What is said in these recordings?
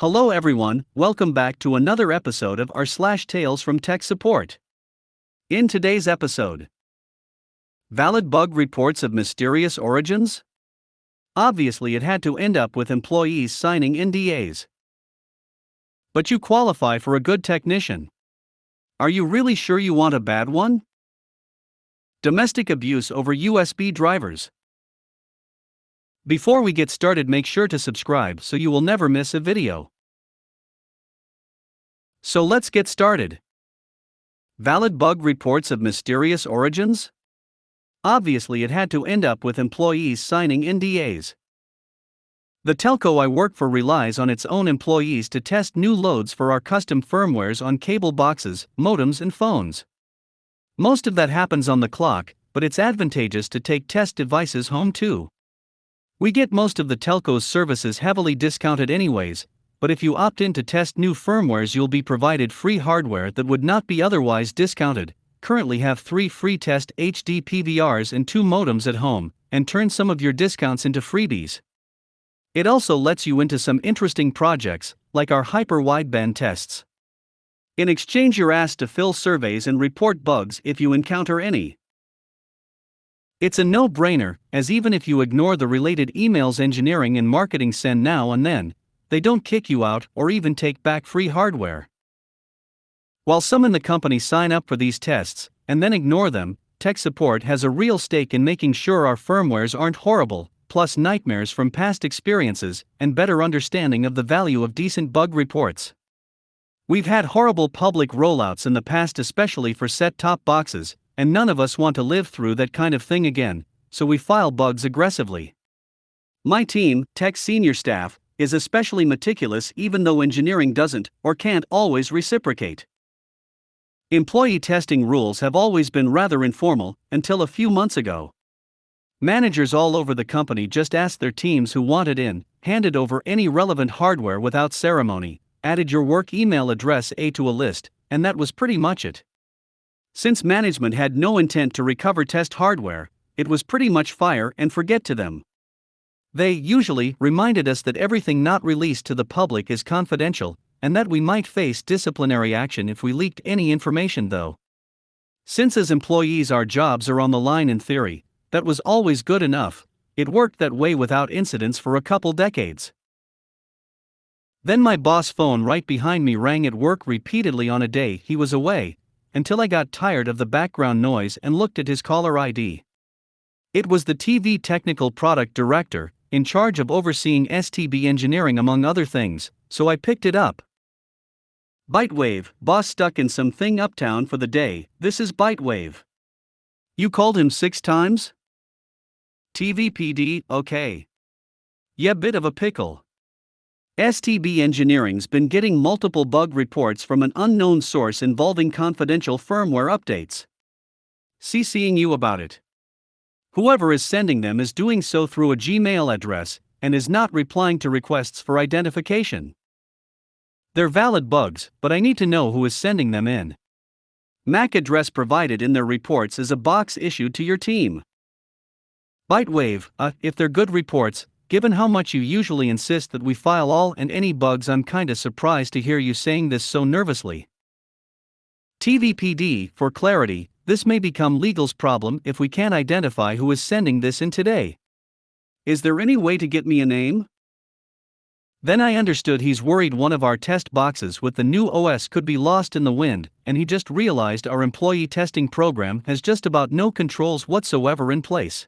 Hello everyone, welcome back to another episode of r/slash Tales from Tech Support. In today's episode, valid bug reports of mysterious origins? Obviously it had to end up with employees signing NDAs. But you qualify for a good technician. Are you really sure you want a bad one? Domestic abuse over USB drivers. Before we get started, make sure to subscribe so you will never miss a video. So let's get started. Valid bug reports of mysterious origins? Obviously it had to end up with employees signing NDAs. The telco I work for relies on its own employees to test new loads for our custom firmwares on cable boxes, modems and phones. Most of that happens on the clock, but it's advantageous to take test devices home too. We get most of the telco's services heavily discounted anyways, but if you opt in to test new firmwares you'll be provided free hardware that would not be otherwise discounted. Currently have 3 free test HD PVRs and 2 modems at home, and turn some of your discounts into freebies. It also lets you into some interesting projects, like our hyper-wideband tests. In exchange you're asked to fill surveys and report bugs if you encounter any. It's a no-brainer, as even if you ignore the related emails engineering and marketing send now and then, they don't kick you out or even take back free hardware. While some in the company sign up for these tests, and then ignore them, tech support has a real stake in making sure our firmwares aren't horrible, plus nightmares from past experiences, and better understanding of the value of decent bug reports. We've had horrible public rollouts in the past, especially for set-top boxes, and none of us want to live through that kind of thing again, so we file bugs aggressively. My team, tech senior staff, is especially meticulous even though engineering doesn't or can't always reciprocate. Employee testing rules have always been rather informal, until a few months ago. Managers all over the company just asked their teams who wanted in, handed over any relevant hardware without ceremony, added your work email address to a list, and that was pretty much it. Since management had no intent to recover test hardware, it was pretty much fire and forget to them. They usually reminded us that everything not released to the public is confidential, and that we might face disciplinary action if we leaked any information though. Since as employees our jobs are on the line in theory, that was always good enough. It worked that way without incidents for a couple decades. Then my boss' phone right behind me rang at work repeatedly on a day he was away, until I got tired of the background noise and looked at his caller ID. It was the TV technical product director, in charge of overseeing STB engineering among other things, so I picked it up. Bytewave, boss stuck in something uptown for the day, this is Bytewave. You called him 6 times? TVPD, okay. Yeah, bit of a pickle. STB Engineering's been getting multiple bug reports from an unknown source involving confidential firmware updates. CCing you about it. Whoever is sending them is doing so through a Gmail address, and is not replying to requests for identification. They're valid bugs, but I need to know who is sending them in. MAC address provided in their reports is a box issued to your team. Bytewave, if they're good reports, given how much you usually insist that we file all and any bugs, I'm kinda surprised to hear you saying this so nervously. TVPD, for clarity, this may become legal's problem if we can't identify who is sending this in today. Is there any way to get me a name? Then I understood he's worried one of our test boxes with the new OS could be lost in the wind, and he just realized our employee testing program has just about no controls whatsoever in place.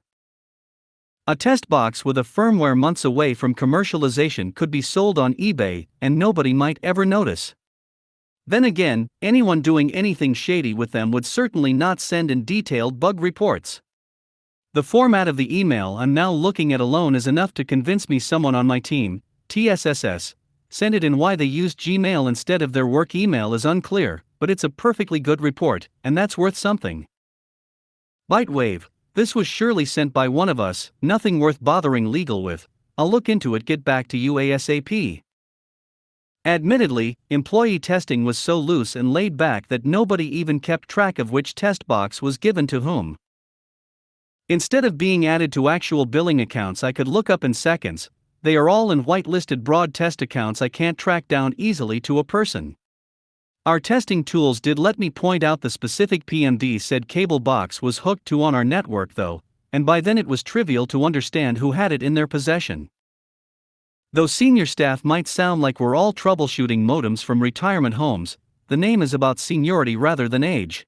A test box with a firmware months away from commercialization could be sold on eBay, and nobody might ever notice. Then again, anyone doing anything shady with them would certainly not send in detailed bug reports. The format of the email I'm now looking at alone is enough to convince me someone on my team, TSSS, sent it in. Why they used Gmail instead of their work email is unclear, but it's a perfectly good report, and that's worth something. Bytewave, this was surely sent by one of us, nothing worth bothering legal with. I'll look into it, get back to you ASAP. Admittedly, employee testing was so loose and laid back that nobody even kept track of which test box was given to whom. Instead of being added to actual billing accounts I could look up in seconds, they are all in whitelisted broad test accounts I can't track down easily to a person. Our testing tools did let me point out the specific PMD said cable box was hooked to on our network though, and by then it was trivial to understand who had it in their possession. Though senior staff might sound like we're all troubleshooting modems from retirement homes, the name is about seniority rather than age.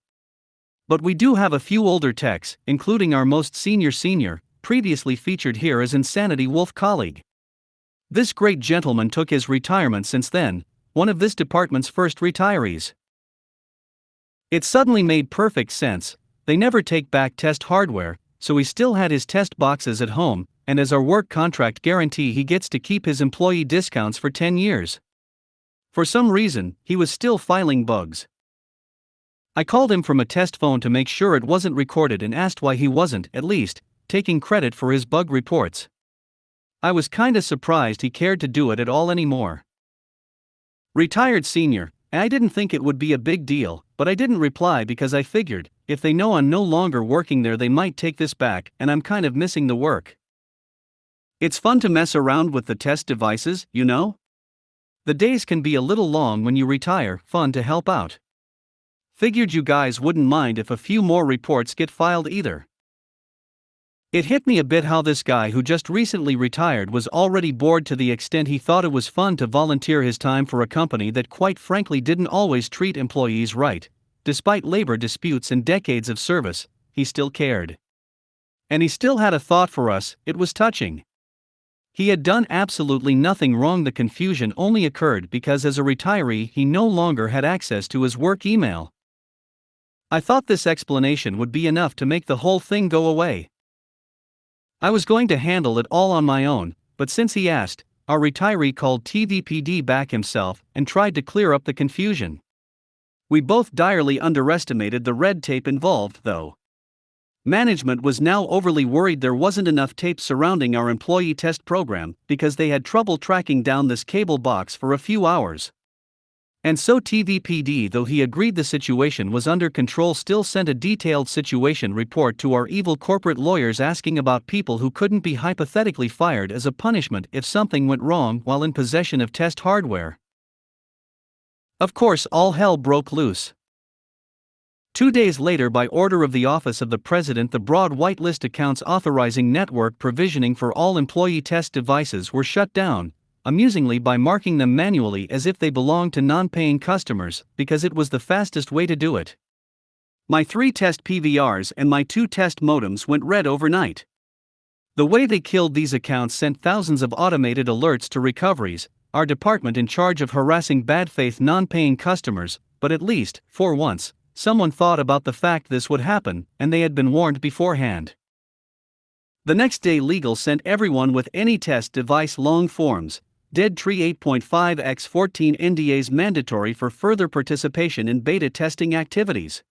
But we do have a few older techs, including our most senior, previously featured here as Insanity Wolf colleague. This great gentleman took his retirement since then, one of this department's first retirees. It suddenly made perfect sense. They never take back test hardware, so he still had his test boxes at home, and as our work contract guarantee he gets to keep his employee discounts for 10 years. For some reason, he was still filing bugs. I called him from a test phone to make sure it wasn't recorded and asked why he wasn't, at least, taking credit for his bug reports. I was kinda surprised he cared to do it at all anymore. Retired senior, I didn't think it would be a big deal, but I didn't reply because I figured, if they know I'm no longer working there they might take this back and I'm kind of missing the work. It's fun to mess around with the test devices, you know? The days can be a little long when you retire, fun to help out. Figured you guys wouldn't mind if a few more reports get filed either. It hit me a bit how this guy who just recently retired was already bored to the extent he thought it was fun to volunteer his time for a company that quite frankly didn't always treat employees right. Despite labor disputes and decades of service, he still cared. And he still had a thought for us. It was touching. He had done absolutely nothing wrong. The confusion only occurred because as a retiree he no longer had access to his work email. I thought this explanation would be enough to make the whole thing go away. I was going to handle it all on my own, but since he asked, our retiree called TVPD back himself and tried to clear up the confusion. We both direly underestimated the red tape involved, though. Management was now overly worried there wasn't enough tape surrounding our employee test program because they had trouble tracking down this cable box for a few hours. And so TVPD, though he agreed the situation was under control, still sent a detailed situation report to our evil corporate lawyers asking about people who couldn't be hypothetically fired as a punishment if something went wrong while in possession of test hardware. Of course, all hell broke loose. 2 days later, by order of the Office of the President, the broad whitelist accounts authorizing network provisioning for all employee test devices were shut down, amusingly by marking them manually as if they belonged to non-paying customers, because it was the fastest way to do it. My 3 test PVRs and my 2 test modems went red overnight. The way they killed these accounts sent thousands of automated alerts to recoveries, our department in charge of harassing bad faith non-paying customers, but at least, for once, someone thought about the fact this would happen, and they had been warned beforehand. The next day, legal sent everyone with any test device long forms, Dead Tree 8.5x14 NDAs mandatory for further participation in beta testing activities.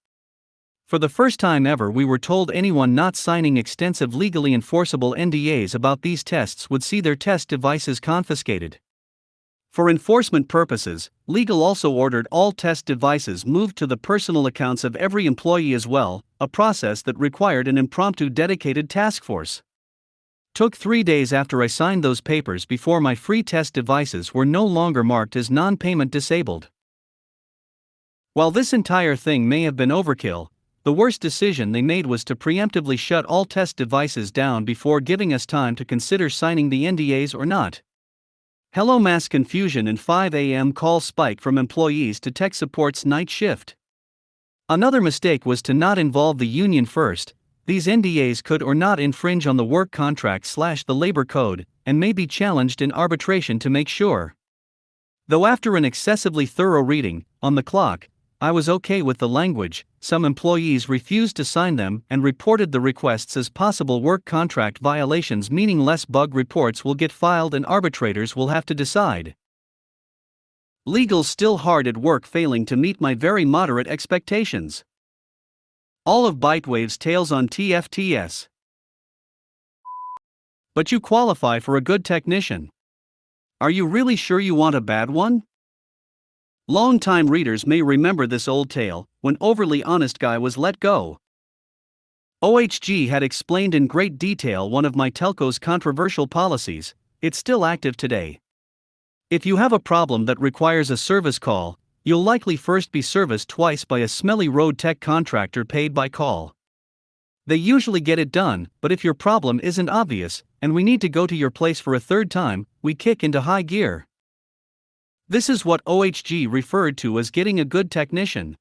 For the first time ever, we were told anyone not signing extensive legally enforceable NDAs about these tests would see their test devices confiscated. For enforcement purposes, legal also ordered all test devices moved to the personal accounts of every employee as well, a process that required an impromptu dedicated task force. Took 3 days after I signed those papers before my free test devices were no longer marked as non-payment disabled. While this entire thing may have been overkill, the worst decision they made was to preemptively shut all test devices down before giving us time to consider signing the NDAs or not. Hello, mass confusion and 5 a.m. call spike from employees to tech support's night shift. Another mistake was to not involve the union first. These NDAs could or not infringe on the work contract/the labor code, and may be challenged in arbitration to make sure. Though after an excessively thorough reading, on the clock, I was okay with the language, some employees refused to sign them and reported the requests as possible work contract violations, meaning less bug reports will get filed and arbitrators will have to decide. Legal's still hard at work failing to meet my very moderate expectations. All of Bytewave's tails on TFTS. But you qualify for a good technician. Are you really sure you want a bad one? Long-time readers may remember this old tale, when overly honest guy was let go. OHG had explained in great detail one of my telco's controversial policies. it's still active today. If you have a problem that requires a service call, you'll likely first be serviced twice by a smelly road tech contractor paid by call. They usually get it done, but if your problem isn't obvious, and we need to go to your place for a third time, we kick into high gear. This is what OHG referred to as getting a good technician.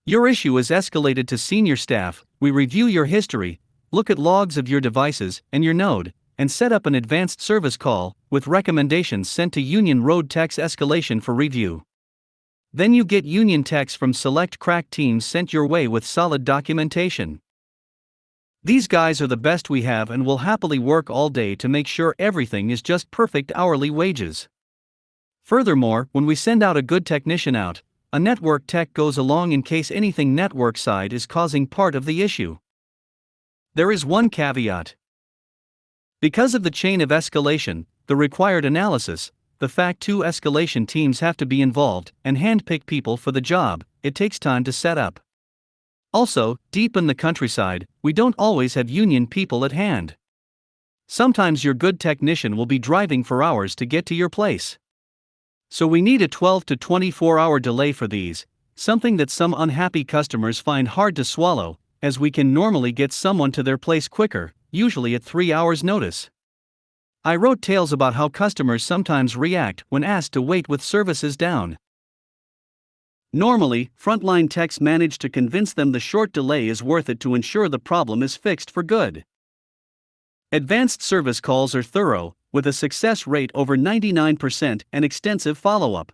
Your issue is escalated to senior staff, we review your history, look at logs of your devices and your node, and set up an advanced service call, with recommendations sent to Union Road Tech's escalation for review. Then you get Union Techs from select crack teams sent your way with solid documentation. These guys are the best we have and will happily work all day to make sure everything is just perfect hourly wages. Furthermore, when we send out a good technician out, a network tech goes along in case anything network side is causing part of the issue. There is one caveat. Because of the chain of escalation, the required analysis, the fact two escalation teams have to be involved and handpick people for the job, it takes time to set up. Also, deep in the countryside, we don't always have union people at hand. Sometimes your good technician will be driving for hours to get to your place. So we need a 12 to 24-hour delay for these, something that some unhappy customers find hard to swallow, as we can normally get someone to their place quicker, usually at 3 hours' notice. I wrote tales about how customers sometimes react when asked to wait with services down. Normally, frontline techs manage to convince them the short delay is worth it to ensure the problem is fixed for good. Advanced service calls are thorough, with a success rate over 99% and extensive follow-up.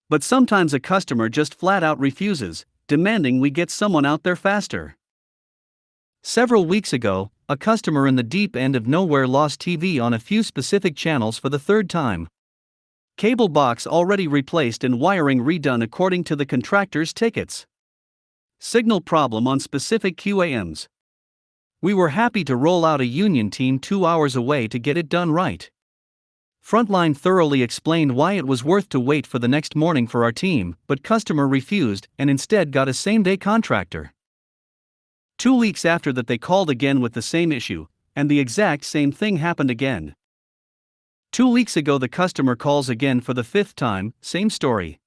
But sometimes a customer just flat out refuses, demanding we get someone out there faster. Several weeks ago, a customer in the deep end of nowhere lost TV on a few specific channels for the third time. Cable box already replaced and wiring redone according to the contractor's tickets. Signal problem on specific QAMs. We were happy to roll out a union team 2 hours away to get it done right. Frontline thoroughly explained why it was worth to wait for the next morning for our team, but customer refused and instead got a same-day contractor. 2 weeks after that they called again with the same issue, and the exact same thing happened again. 2 weeks ago the customer calls again for the 5th time, same story.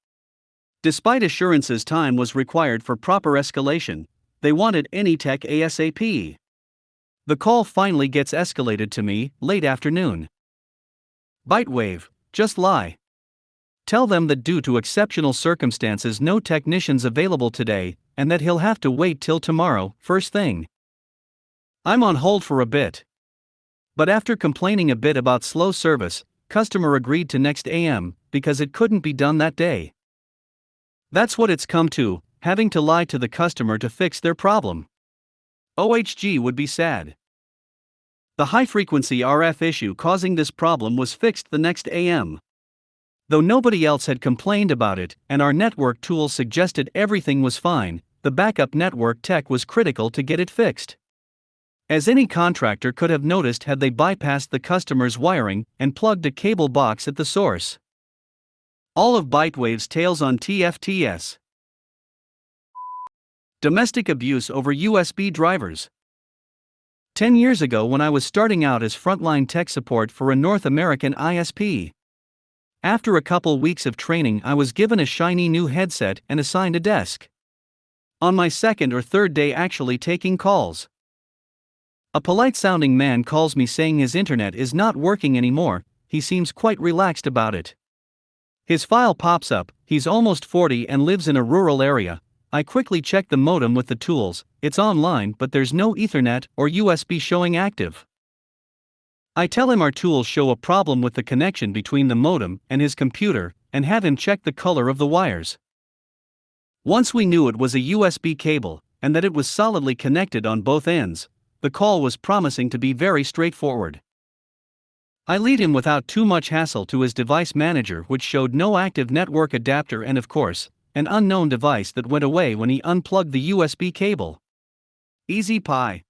Despite assurances time was required for proper escalation, they wanted any tech ASAP. The call finally gets escalated to me, late afternoon. Bitewave, just lie. Tell them that due to exceptional circumstances no technicians available today, and that he'll have to wait till tomorrow, first thing. I'm on hold for a bit. But after complaining a bit about slow service, customer agreed to next AM, because it couldn't be done that day. That's what it's come to, having to lie to the customer to fix their problem. OHG would be sad. The high-frequency RF issue causing this problem was fixed the next AM. Though nobody else had complained about it, and our network tool suggested everything was fine, the backup network tech was critical to get it fixed. As any contractor could have noticed had they bypassed the customer's wiring and plugged a cable box at the source. All of Bitewave's tales on TFTS. Domestic abuse over USB drivers. 10 years ago when I was starting out as frontline tech support for a North American ISP. After a couple weeks of training I was given a shiny new headset and assigned a desk. On my second or third day actually taking calls. A polite-sounding man calls me saying his internet is not working anymore, he seems quite relaxed about it. His file pops up, he's almost 40 and lives in a rural area. I quickly check the modem with the tools, it's online but there's no Ethernet or USB showing active. I tell him our tools show a problem with the connection between the modem and his computer, and have him check the color of the wires. Once we knew it was a USB cable, and that it was solidly connected on both ends, the call was promising to be very straightforward. I lead him without too much hassle to his device manager, which showed no active network adapter and of course, an unknown device that went away when he unplugged the USB cable. Easy pie.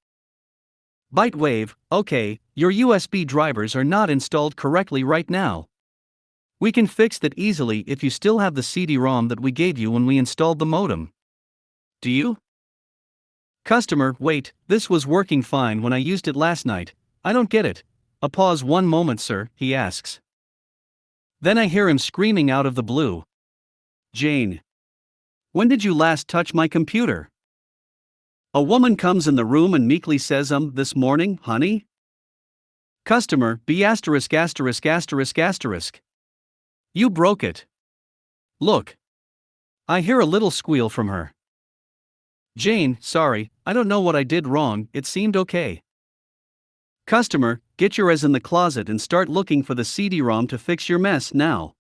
Bitewave, okay, your USB drivers are not installed correctly right now. We can fix that easily if you still have the CD-ROM that we gave you when we installed the modem. Do you? Customer, wait, this was working fine when I used it last night, I don't get it. A pause. "One moment, sir," he asks. Then I hear him screaming out of the blue. "Jane, when did you last touch my computer?" A woman comes in the room and meekly says, "This morning, honey." Customer, B asterisk asterisk asterisk asterisk. "You broke it. Look." I hear a little squeal from her. Jane, "Sorry, I don't know what I did wrong, it seemed okay." Customer, "Get your ass in the closet and start looking for the CD-ROM to fix your mess now."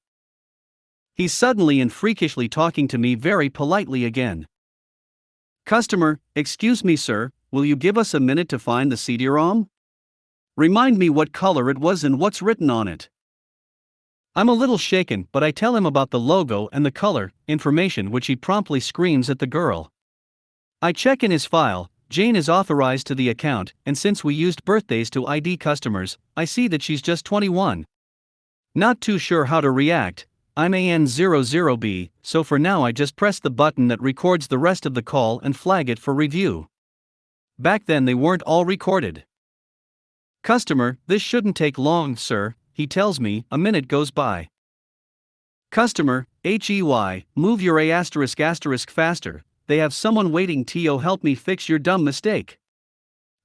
He's suddenly and freakishly talking to me very politely again. Customer, "Excuse me, sir, will you give us a minute to find the CD-ROM? Remind me what color it was and what's written on it." I'm a little shaken, but I tell him about the logo and the color information, which he promptly screams at the girl. I check in his file. Jane is authorized to the account, and since we used birthdays to ID customers, I see that she's just 21. Not too sure how to react. I'm AN00B, so for now I just press the button that records the rest of the call and flag it for review. Back then they weren't all recorded. Customer, "This shouldn't take long, sir," he tells me. A minute goes by. Customer, "HEY, move your A asterisk asterisk faster. They have someone waiting. To help me fix your dumb mistake.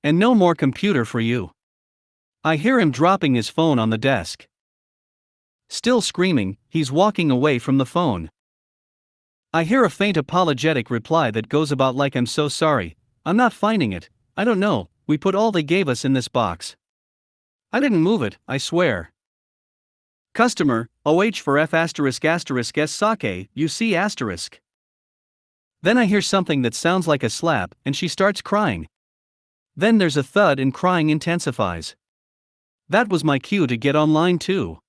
And no more computer for you." I hear him dropping his phone on the desk. Still screaming, he's walking away from the phone. I hear a faint apologetic reply that goes about like, "I'm so sorry, I'm not finding it, I don't know, we put all they gave us in this box. I didn't move it, I swear." Customer, "OH for F asterisk asterisk S sake, you see asterisk." Then I hear something that sounds like a slap, and she starts crying. Then there's a thud and crying intensifies. That was my cue to get online too.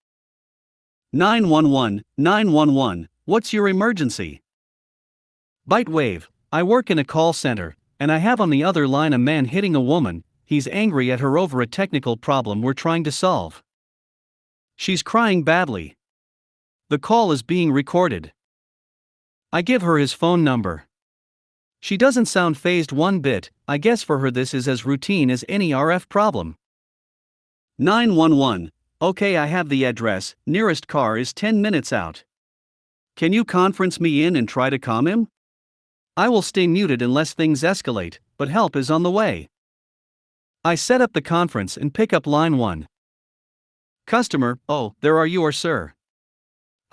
911, 911, what's your emergency? Bitewave, I work in a call center, and I have on the other line a man hitting a woman. He's angry at her over a technical problem we're trying to solve. She's crying badly. The call is being recorded. I give her his phone number. She doesn't sound fazed one bit. I guess for her this is as routine as any RF problem. 911, okay, I have the address, nearest car is 10 minutes out. Can you conference me in and try to calm him? I will stay muted unless things escalate, but help is on the way. I set up the conference and pick up line 1. Customer, "Oh, there are you, sir.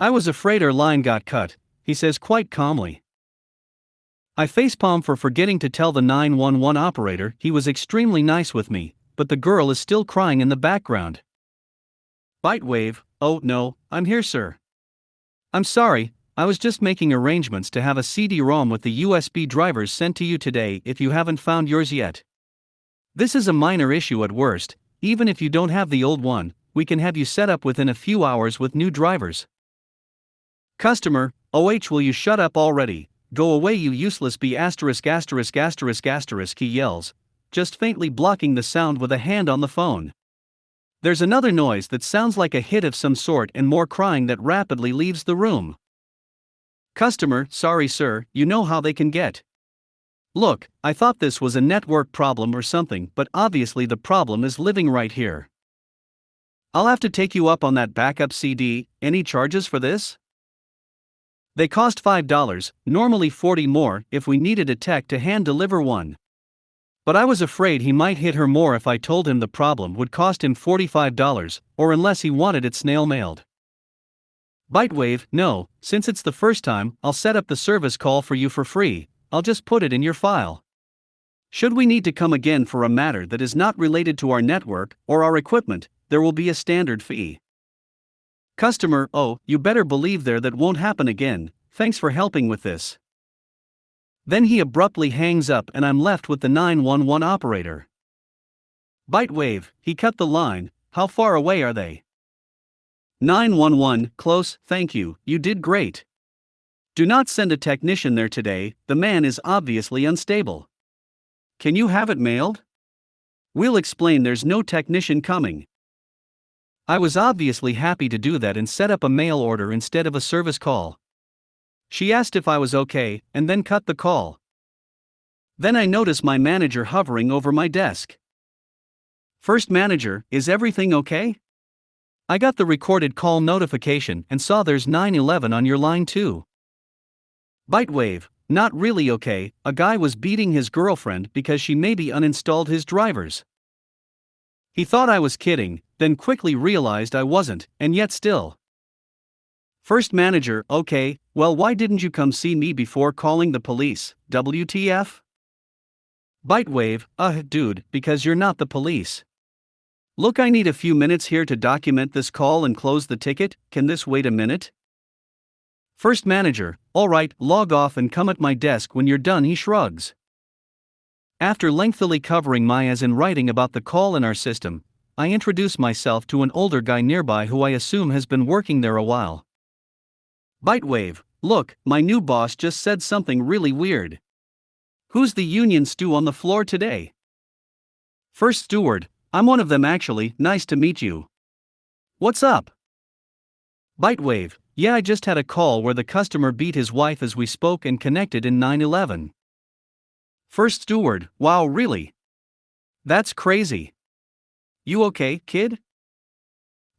I was afraid our line got cut," he says quite calmly. I facepalm for forgetting to tell the 911 operator he was extremely nice with me, but the girl is still crying in the background. Bitewave, "Oh no, I'm here, sir. I'm sorry, I was just making arrangements to have a CD-ROM with the USB drivers sent to you today if you haven't found yours yet. This is a minor issue at worst. Even if you don't have the old one, we can have you set up within a few hours with new drivers." Customer, "OH, will you shut up already? Go away, you useless B asterisk asterisk asterisk asterisk," he yells, just faintly blocking the sound with a hand on the phone. There's another noise that sounds like a hit of some sort and more crying that rapidly leaves the room. Customer, "Sorry sir, you know how they can get. Look, I thought this was a network problem or something, but obviously the problem is living right here. I'll have to take you up on that backup CD. Any charges for this? They cost $5, normally $40 more if we needed a tech to hand deliver one. But I was afraid he might hit her more if I told him the problem would cost him $45, or unless he wanted it snail mailed." Bitewave, "No, since it's the first time, I'll set up the service call for you for free. I'll just put it in your file. Should we need to come again for a matter that is not related to our network or our equipment, there will be a standard fee." Customer, "Oh, you better believe that won't happen again, thanks for helping with this." Then he abruptly hangs up and I'm left with the 911 operator. Bitewave, he cut the line. "How far away are they?" 911, "Close, thank you, you did great. Do not send a technician there today, the man is obviously unstable. Can you have it mailed? We'll explain there's no technician coming." I was obviously happy to do that and set up a mail order instead of a service call. She asked if I was okay, and then cut the call. Then I notice my manager hovering over my desk. First manager, is everything okay? I got the recorded call notification and saw there's 911 on your line too. Bitewave, not really okay, a guy was beating his girlfriend because she maybe uninstalled his drivers. He thought I was kidding, then quickly realized I wasn't, and yet still. First manager, okay, well why didn't you come see me before calling the police, WTF? Bitewave, dude, because you're not the police. Look, I need a few minutes here to document this call and close the ticket, can this wait a minute? First manager, alright, log off and come at my desk when you're done. He shrugs. After lengthily covering my as in writing about the call in our system, I introduce myself to an older guy nearby who I assume has been working there a while. Bitewave, look, my new boss just said something really weird. Who's the union stew on the floor today? First steward, I'm one of them actually, nice to meet you. What's up? Bitewave, yeah, I just had a call where the customer beat his wife as we spoke and connected in 911. First steward, wow, really? That's crazy. You okay, kid?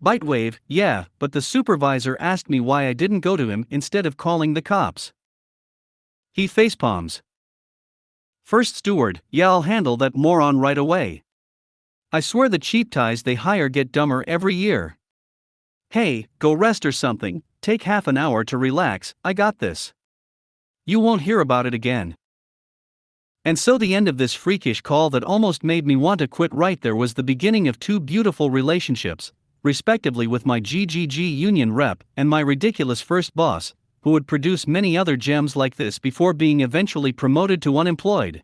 Bitewave, yeah, but the supervisor asked me why I didn't go to him instead of calling the cops. He facepalms. First steward, yeah, I'll handle that moron right away. I swear the cheap ties they hire get dumber every year. Hey, go rest or something, take half an hour to relax, I got this. You won't hear about it again. And so the end of this freakish call that almost made me want to quit right there was the beginning of two beautiful relationships, respectively with my GGG union rep and my ridiculous first boss, who would produce many other gems like this before being eventually promoted to unemployed.